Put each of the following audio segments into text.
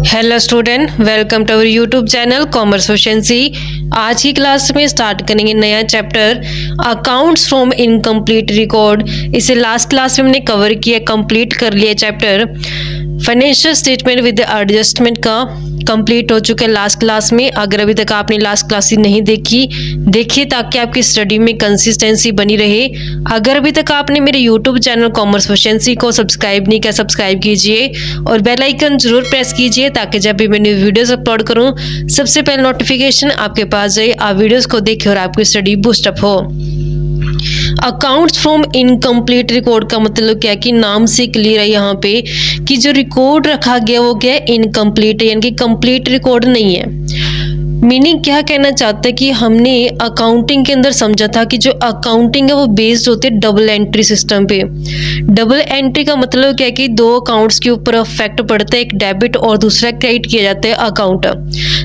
Hello student, welcome to our YouTube channel commerce efficiency. आज की class में start करेंगे नया chapter accounts from incomplete record. इसे लास्ट क्लास में हमने कवर किया, कंप्लीट कर लिया chapter. Financial statement with adjustment का कंप्लीट हो चुका है लास्ट क्लास में। अगर अभी तक आपने लास्ट क्लास नहीं देखिए ताकि आपकी स्टडी में कंसिस्टेंसी बनी रहे। अगर अभी तक आपने मेरे यूट्यूब चैनल कॉमर्स एफिशिएंसी को सब्सक्राइब नहीं किया, सब्सक्राइब कीजिए और बेल आइकन जरूर प्रेस कीजिए ताकि जब भी मैं न्यू वीडियोस अपलोड करूं सबसे पहले नोटिफिकेशन आपके पास जाए, आप वीडियोस को देखें और आपकी स्टडी बूस्टअप हो। अकाउंट्स फ्रॉम इनकम्प्लीट रिकॉर्ड का मतलब क्या है कि नाम से क्लियर है यहाँ पे कि जो रिकॉर्ड रखा गया वो क्या है, इनकम्प्लीट है, यानी कि कंप्लीट रिकॉर्ड नहीं है। मीनिंग क्या कहना चाहता है कि हमने अकाउंटिंग के अंदर समझा था कि जो अकाउंटिंग है वो बेस्ड होती है डबल एंट्री सिस्टम पे। डबल एंट्री का मतलब क्या है कि दो अकाउंट्स के ऊपर इफेक्ट पड़ता है, एक डेबिट और दूसरा क्रेडिट किया जाता है अकाउंट।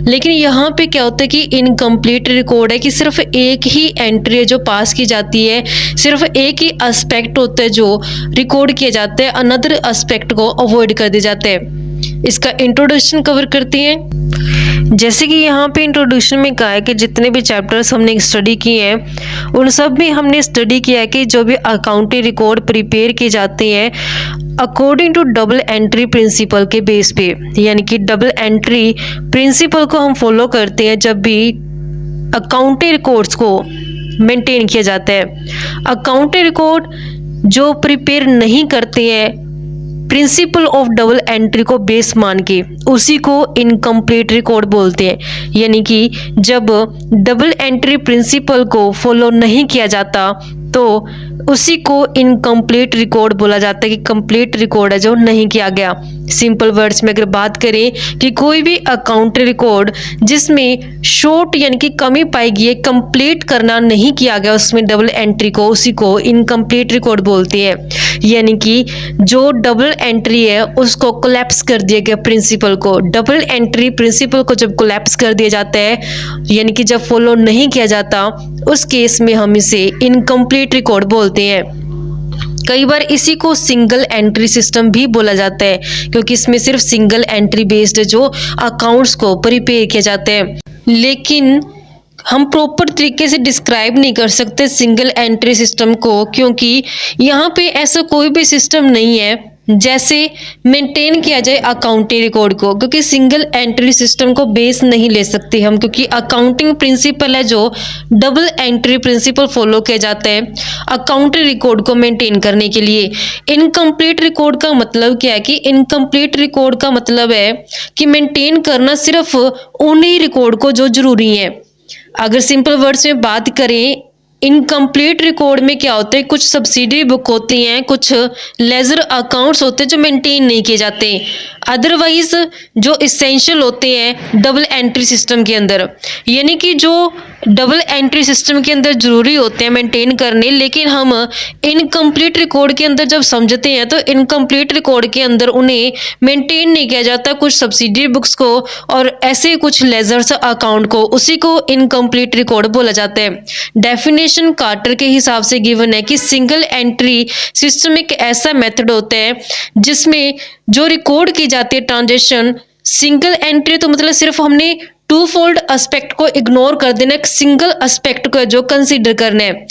लेकिन यहाँ पे क्या होता है कि इनकम्प्लीट रिकॉर्ड है कि सिर्फ एक ही एंट्री है जो पास की जाती है, सिर्फ एक ही एस्पेक्ट होता है जो रिकॉर्ड किया जाता है, अनदर एस्पेक्ट को अवॉइड कर दिया जाता है। इसका इंट्रोडक्शन कवर करते हैं। जैसे कि यहाँ पे इंट्रोडक्शन में कहा है कि जितने भी चैप्टर्स हमने स्टडी किए हैं उन सब में हमने स्टडी किया है कि जो भी अकाउंटिंग रिकॉर्ड प्रिपेयर किए जाते हैं according to double entry principle के बेस पे, यानी कि डबल एंट्री प्रिंसिपल को हम फॉलो करते हैं जब भी अकाउंटिंग रिकॉर्ड्स को मेंटेन किया जाता है। अकाउंटिंग रिकॉर्ड जो प्रिपेयर नहीं करते हैं प्रिंसिपल ऑफ डबल एंट्री को बेस मान के, उसी को इनकम्प्लीट रिकॉर्ड बोलते हैं। यानी कि जब डबल एंट्री प्रिंसिपल को फॉलो नहीं किया जाता तो उसी को इनकम्प्लीट रिकॉर्ड बोला जाता है कि कंप्लीट रिकॉर्ड है जो नहीं किया गया। सिंपल वर्ड्स में अगर बात करें कि कोई भी अकाउंटिंग रिकॉर्ड जिसमें शॉर्ट यानी कि कमी पाई गई है, कंप्लीट करना नहीं किया गया उसमें डबल एंट्री को, उसी को इनकम्प्लीट रिकॉर्ड बोलते हैं। यानी कि जो डबल एंट्री है उसको कोलैप्स कर दिया गया प्रिंसिपल को। डबल एंट्री प्रिंसिपल को जब कोलैप्स कर दिया जाता है यानी कि जब फॉलो नहीं किया जाता उस केस में हम इसे इनकम्प्लीट रिकॉर्ड बोलते हैं। कई बार इसी को सिंगल एंट्री सिस्टम भी बोला जाता है क्योंकि इसमें सिर्फ सिंगल एंट्री बेस्ड जो अकाउंट्स को प्रिपेयर किया जाते हैं। लेकिन हम प्रॉपर तरीके से डिस्क्राइब नहीं कर सकते सिंगल एंट्री सिस्टम को, क्योंकि यहाँ पे ऐसा कोई भी सिस्टम नहीं है जैसे मेंटेन किया जाए अकाउंटिंग रिकॉर्ड को, क्योंकि सिंगल एंट्री सिस्टम को बेस नहीं ले सकते हम, क्योंकि अकाउंटिंग प्रिंसिपल है जो डबल एंट्री प्रिंसिपल फॉलो किया जाता है अकाउंटिंग रिकॉर्ड को मेंटेन करने के लिए। इनकम्प्लीट रिकॉर्ड का मतलब क्या है कि इनकम्प्लीट रिकॉर्ड का मतलब है कि मेंटेन करना सिर्फ उन्हीं रिकॉर्ड को जो जरूरी है। अगर सिंपल वर्ड्स में बात करें इनकम्प्लीट रिकॉर्ड में क्या होता है, कुछ सब्सिडरी बुक होती हैं, कुछ लेजर अकाउंट्स होते हैं जो मेंटेन नहीं किए जाते, अदरवाइज जो इसेंशियल होते हैं डबल एंट्री सिस्टम के अंदर, यानी कि जो डबल एंट्री सिस्टम के अंदर जरूरी होते हैं मेंटेन करने, लेकिन हम इनकम्प्लीट रिकॉर्ड के अंदर जब समझते हैं तो इनकम्प्लीट रिकॉर्ड के अंदर उन्हें मेंटेन नहीं किया जाता, कुछ सब्सिडरी बुक्स को और ऐसे कुछ लेजर्स अकाउंट को, उसी को इनकम्प्लीट रिकॉर्ड बोला जाता है। डेफिनेशन कार्टर के हिसाब से गिवन है कि सिंगल एंट्री सिस्टम एक ऐसा मेथड होता है जिसमें जो रिकॉर्ड की जाती है ट्रांजेक्शन, सिंगल एंट्री तो मतलब सिर्फ हमने टू फोल्ड एस्पेक्ट को इग्नोर कर देना, एक सिंगल एस्पेक्ट को जो कंसीडर करना है।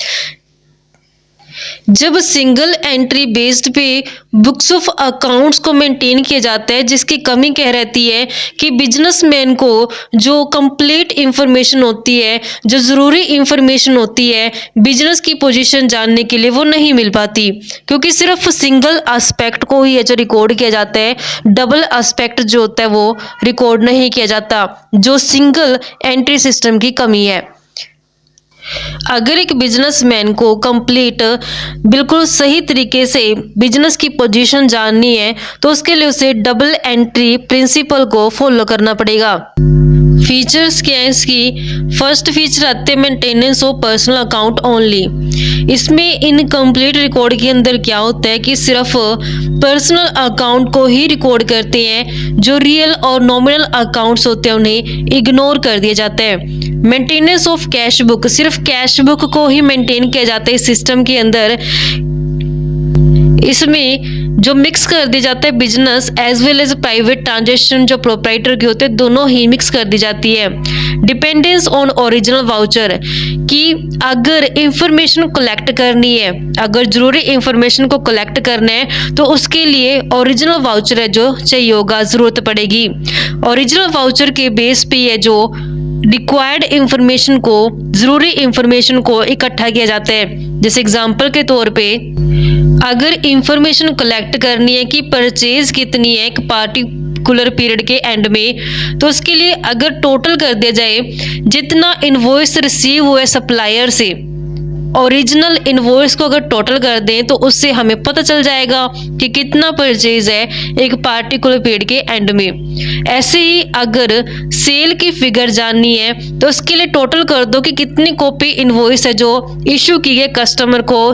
जब सिंगल एंट्री बेस्ड पे बुक्स ऑफ अकाउंट्स को मेंटेन किया जाता है जिसकी कमी क्या रहती है कि बिजनेसमैन को जो कंप्लीट इंफॉर्मेशन होती है, जो ज़रूरी इंफॉर्मेशन होती है बिजनेस की पोजीशन जानने के लिए, वो नहीं मिल पाती, क्योंकि सिर्फ सिंगल एस्पेक्ट को ही है जो रिकॉर्ड किया जाता है, डबल एस्पेक्ट जो होता है वो रिकॉर्ड नहीं किया जाता, जो सिंगल एंट्री सिस्टम की कमी है। अगर एक बिजनेसमैन को कंप्लीट बिल्कुल सही तरीके से बिजनेस की पोजीशन जाननी है तो उसके लिए उसे डबल एंट्री प्रिंसिपल को फॉलो करना पड़ेगा। फीचर्स क्या है इसकी? फर्स्ट फीचर आते हैं maintenance of personal account only. इसमें इनकम्प्लीट रिकॉर्ड के अंदर क्या होता है कि सिर्फ पर्सनल अकाउंट को ही रिकॉर्ड करते हैं, जो रियल और नॉमिनल अकाउंट्स होते हैं उन्हें इग्नोर कर दिया जाता है। मेंटेनेंस ऑफ कैश बुक, सिर्फ कैश बुक को ही मेंटेन किया जाता है इस सिस्टम के अंदर। इसमें जो मिक्स कर दिया जाता है business as well as private transaction जो प्रोप्राइटर के होते हैं दोनों ही मिक्स कर दी जाती है। डिपेंडेंस ऑन ओरिजिनल वाउचर कि अगर इंफॉर्मेशन कलेक्ट करनी है, अगर जरूरी इंफॉर्मेशन को कलेक्ट करना है तो उसके लिए ओरिजिनल वाउचर है जो चाहिए होगा, जरूरत पड़ेगी। ओरिजिनल वाउचर के बेस पे है जो रिक्वायर्ड इंफॉर्मेशन को, जरूरी इंफॉर्मेशन को इकट्ठा किया जाता है। जैसे एग्जांपल के तौर पे अगर इंफॉर्मेशन कलेक्ट करनी है कि परचेज कितनी है एक पार्टिकुलर पीरियड के एंड में, तो उसके लिए अगर टोटल कर दिया जाए जितना इनवॉइस रिसीव हुआ है सप्लायर से, ओरिजिनल इनवॉइस को अगर टोटल कर दें तो उससे हमें पता चल जाएगा कि कितना परचेज है एक पार्टिकुलर पीरियड के एंड में। ऐसे ही अगर सेल की फिगर जाननी है तो उसके लिए टोटल कर दो कि कितनी कॉपी इनवॉइस है जो इशू की गई कस्टमर को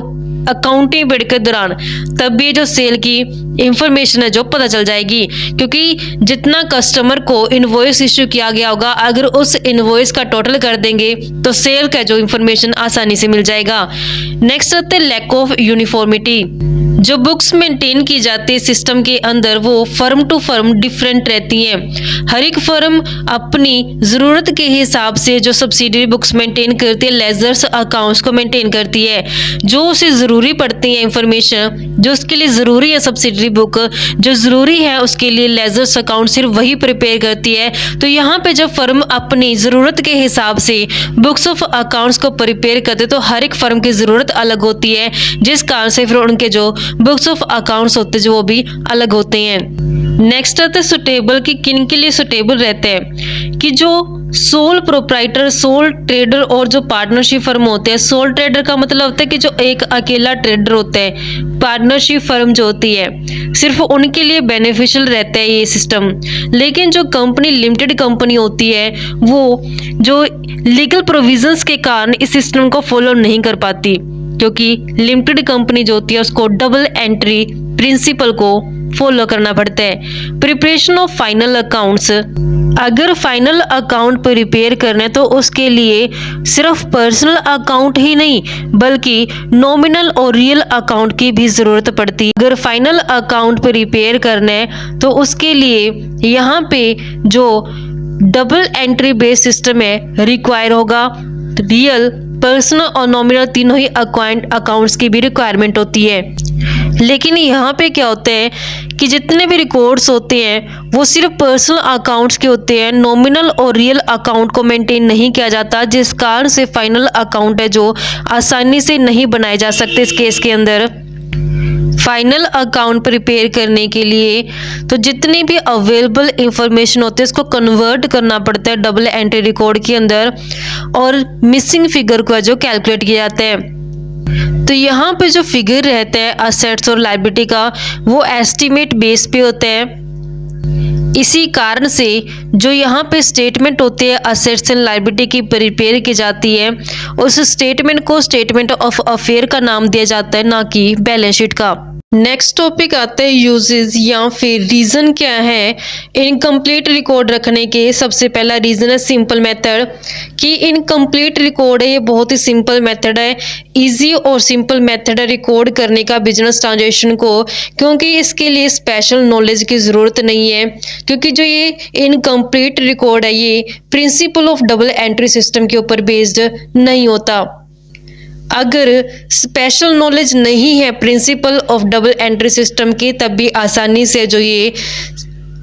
अकाउंटिंग पीरियड के दौरान, तब भी जो सेल की इंफॉर्मेशन है जो पता चल जाएगी, क्योंकि जितना कस्टमर को इनवॉइस इशू किया गया होगा अगर उस इनवॉइस का टोटल कर देंगे तो सेल का जो इंफॉर्मेशन आसानी से मिल जाएगा। नेक्स्ट आता है लैक ऑफ यूनिफॉर्मिटी। जो बुक्स मेंटेन की जाती है सिस्टम के अंदर वो फर्म टू फर्म डिफरेंट रहती हैं। हर एक फर्म अपनी ज़रूरत के हिसाब से जो सब्सिडरी बुक्स मेंटेन करती है, लेजर्स अकाउंट्स को मेंटेन करती है। जो उसे ज़रूरी पड़ती है इंफॉर्मेशन, जो उसके लिए ज़रूरी है सब्सिडरी बुक, जो ज़रूरी है उसके लिए लेजर्स अकाउंट सिर्फ वही प्रिपेयर करती है। तो यहाँ पे जब फर्म अपनी ज़रूरत के हिसाब से बुक्स ऑफ अकाउंट्स को प्रिपेयर करते तो हर एक फर्म की ज़रूरत अलग होती है, जिस कारण से फिर उनके जो बुक्स ऑफ अकाउंट्स होते हैं जो वो भी अलग होते हैं। नेक्स्ट आता है सुटेबल कि किन के लिए सुटेबल रहते हैं, कि जो सोल प्रोप्राइटर, सोल ट्रेडर और जो पार्टनरशिप फर्म होते हैं। सोल ट्रेडर का मतलब होता है कि जो एक अकेला ट्रेडर होता है। पार्टनरशिप फर्म जो होती है सिर्फ उनके लिए बेनिफिशियल रहता है ये सिस्टम। लेकिन जो कंपनी लिमिटेड कंपनी होती है वो जो लीगल प्रोविजंस के कारण इस सिस्टम को फॉलो नहीं कर पाती, क्योंकि लिमिटेड कंपनी जो होती है उसको डबल एंट्री प्रिंसिपल को फॉलो करना पड़ता है। प्रिपरेशन ऑफ फाइनल अकाउंट्स, अगर फाइनल अकाउंट प्रिपेयर करना है तो उसके लिए सिर्फ पर्सनल अकाउंट ही नहीं बल्कि नॉमिनल और रियल अकाउंट की भी ज़रूरत पड़ती है। अगर फाइनल अकाउंट प्रिपेयर करना है तो उसके लिए यहाँ पे जो डबल एंट्री बेस्ड सिस्टम है रिक्वायर होगा। रियल, पर्सनल और नॉमिनल तीनों ही अकाउंट्स की भी रिक्वायरमेंट होती है। लेकिन यहाँ पे क्या होता है कि जितने भी रिकॉर्ड्स होते हैं वो सिर्फ पर्सनल अकाउंट्स के होते हैं, नॉमिनल और रियल अकाउंट को मेंटेन नहीं किया जाता, जिस कारण से फाइनल अकाउंट है जो आसानी से नहीं बनाए जा सकते। इस केस के अंदर फाइनल अकाउंट प्रिपेयर करने के लिए तो जितनी भी अवेलेबल इंफॉर्मेशन होती है उसको कन्वर्ट करना पड़ता है डबल एंट्री रिकॉर्ड के अंदर, और मिसिंग फिगर को जो कैलकुलेट किया जाता है। तो यहाँ पे जो फिगर रहता है असेट्स और लायबिलिटी का वो एस्टीमेट बेस पे होता है। इसी कारण से जो यहाँ पे स्टेटमेंट होती है असेट्स एंड लायबिलिटी की प्रिपेयर की जाती है, उस स्टेटमेंट को स्टेटमेंट ऑफ अफेयर का नाम दिया जाता है, ना कि बैलेंस शीट का। नेक्स्ट टॉपिक आता है यूजेस या फिर रीज़न क्या है इनकम्प्लीट रिकॉर्ड रखने के। सबसे पहला रीज़न है सिंपल मेथड, कि इनकम्प्लीट रिकॉर्ड है ये बहुत ही सिंपल मेथड है, इजी और सिंपल मेथड है रिकॉर्ड करने का बिजनेस ट्रांजैक्शन को, क्योंकि इसके लिए स्पेशल नॉलेज की ज़रूरत नहीं है, क्योंकि जो ये इनकम्प्लीट रिकॉर्ड है ये principle of double entry system के ऊपर बेस्ड नहीं होता। अगर स्पेशल नॉलेज नहीं है principle of double entry system की, तब भी आसानी से जो ये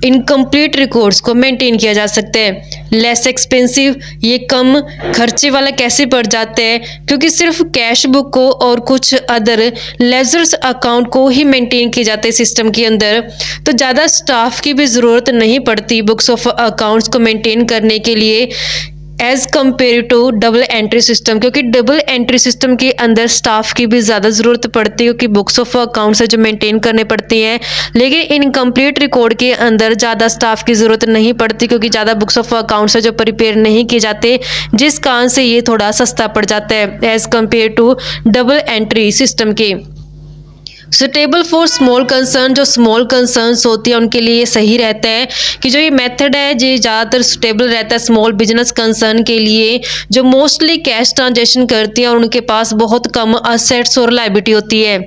इनकम्प्लीट रिकॉर्ड्स को मेंटेन किया जा सकता है। लेस एक्सपेंसिव, ये कम खर्चे वाला कैसे पड़ जाता है, क्योंकि सिर्फ कैश बुक को और कुछ अदर लेजर्स अकाउंट को ही मेंटेन किए जाते हैं सिस्टम के अंदर, तो ज़्यादा स्टाफ की भी ज़रूरत नहीं पड़ती बुक्स ऑफ अकाउंट्स को मेंटेन करने के लिए as compare to double entry system, क्योंकि डबल एंट्री सिस्टम के अंदर स्टाफ की भी ज़्यादा ज़रूरत पड़ती है, क्योंकि बुक्स ऑफ अकाउंट्स है जो मेंटेन करने पड़ती हैं। लेकिन इनकम्प्लीट रिकॉर्ड के अंदर ज़्यादा स्टाफ की ज़रूरत नहीं पड़ती, क्योंकि ज़्यादा बुक्स ऑफ अकाउंट्स है जो प्रिपेयर नहीं किए जाते, जिस कारण से ये थोड़ा सस्ता पड़ जाता है as compare to double entry system के। सुटेबल फॉर स्मॉल कंसर्न, जो स्मॉल कंसर्न्स होती है उनके लिए सही रहता है कि जो ये मेथड है ये ज़्यादातर सुटेबल रहता है स्मॉल बिजनेस कंसर्न के लिए, जो मोस्टली कैश ट्रांजैक्शन करती हैं और उनके पास बहुत कम असेट्स और लायबिलिटी होती है।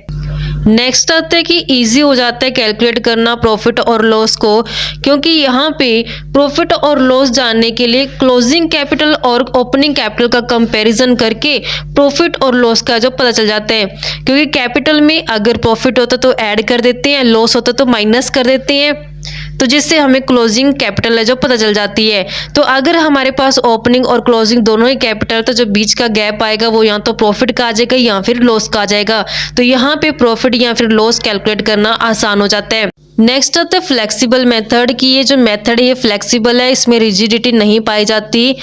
नेक्स्ट आता है कि इजी हो जाता है कैलकुलेट करना प्रॉफिट और लॉस को, क्योंकि यहाँ पे प्रॉफिट और लॉस जानने के लिए क्लोजिंग कैपिटल और ओपनिंग कैपिटल का कंपैरिजन करके प्रॉफिट और लॉस का जो पता चल जाता है। क्योंकि कैपिटल में अगर प्रॉफिट होता तो ऐड कर देते हैं, लॉस होता तो माइनस कर देते हैं, तो जिससे हमें क्लोजिंग कैपिटल है जो पता चल जाती है। तो अगर हमारे पास ओपनिंग और क्लोजिंग दोनों ही कैपिटल, तो जो बीच का गैप आएगा वो या तो प्रॉफिट का आ जाएगा या फिर लॉस का आ जाएगा। तो यहाँ पे प्रॉफिट या फिर लॉस कैलकुलेट करना आसान हो जाता है। नेक्स्ट आता है फ्लेक्सिबल मेथड की। ये जो मेथड है ये फ्लेक्सिबल है, इसमें रिजिडिटी नहीं पाई जाती।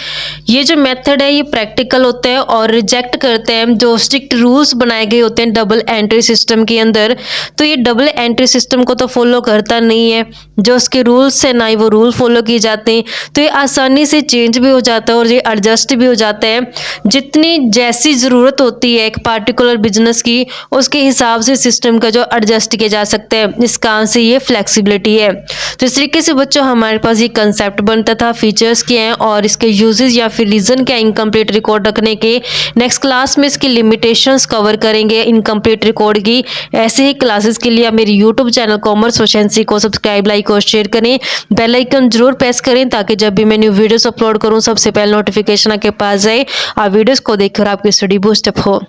ये जो मेथड है ये प्रैक्टिकल होता है और रिजेक्ट करते हैं जो स्ट्रिक्ट रूल्स बनाए गए होते हैं डबल एंट्री सिस्टम के अंदर। तो ये डबल एंट्री सिस्टम को तो फॉलो करता नहीं है, जो उसके रूल्स है ना ही वो रूल फॉलो किए जाते हैं। तो ये आसानी से चेंज भी हो जाता है और ये एडजस्ट भी हो जाता है। जितनी जैसी ज़रूरत होती है एक पार्टिकुलर बिजनेस की, उसके हिसाब से सिस्टम का जो एडजस्ट किया जा सकता है, इस कारण से ये फ्लेक्सिबिलिटी है। तो इस तरीके से बच्चों हमारे पास ये कंसेप्ट बनता था, फीचर्स क्या हैं और इसके यूजेस या फिर रीजन क्या इनकम्प्लीट रिकॉर्ड रखने के। नेक्स्ट क्लास में इसकी लिमिटेशंस कवर करेंगे इनकम्प्लीट रिकॉर्ड की। ऐसे ही क्लासेस के लिए आप मेरे यूट्यूब चैनल कॉमर्स प्रोफिशिएंसी को सब्सक्राइब, लाइक और शेयर करें। बेल आइकन जरूर प्रेस करें ताकि जब भी मैं न्यू वीडियोस अपलोड करूं सबसे पहले नोटिफिकेशन आपके पास जाए। आप वीडियोस को देखकर आपकी स्टडी बूस्ट अप हो।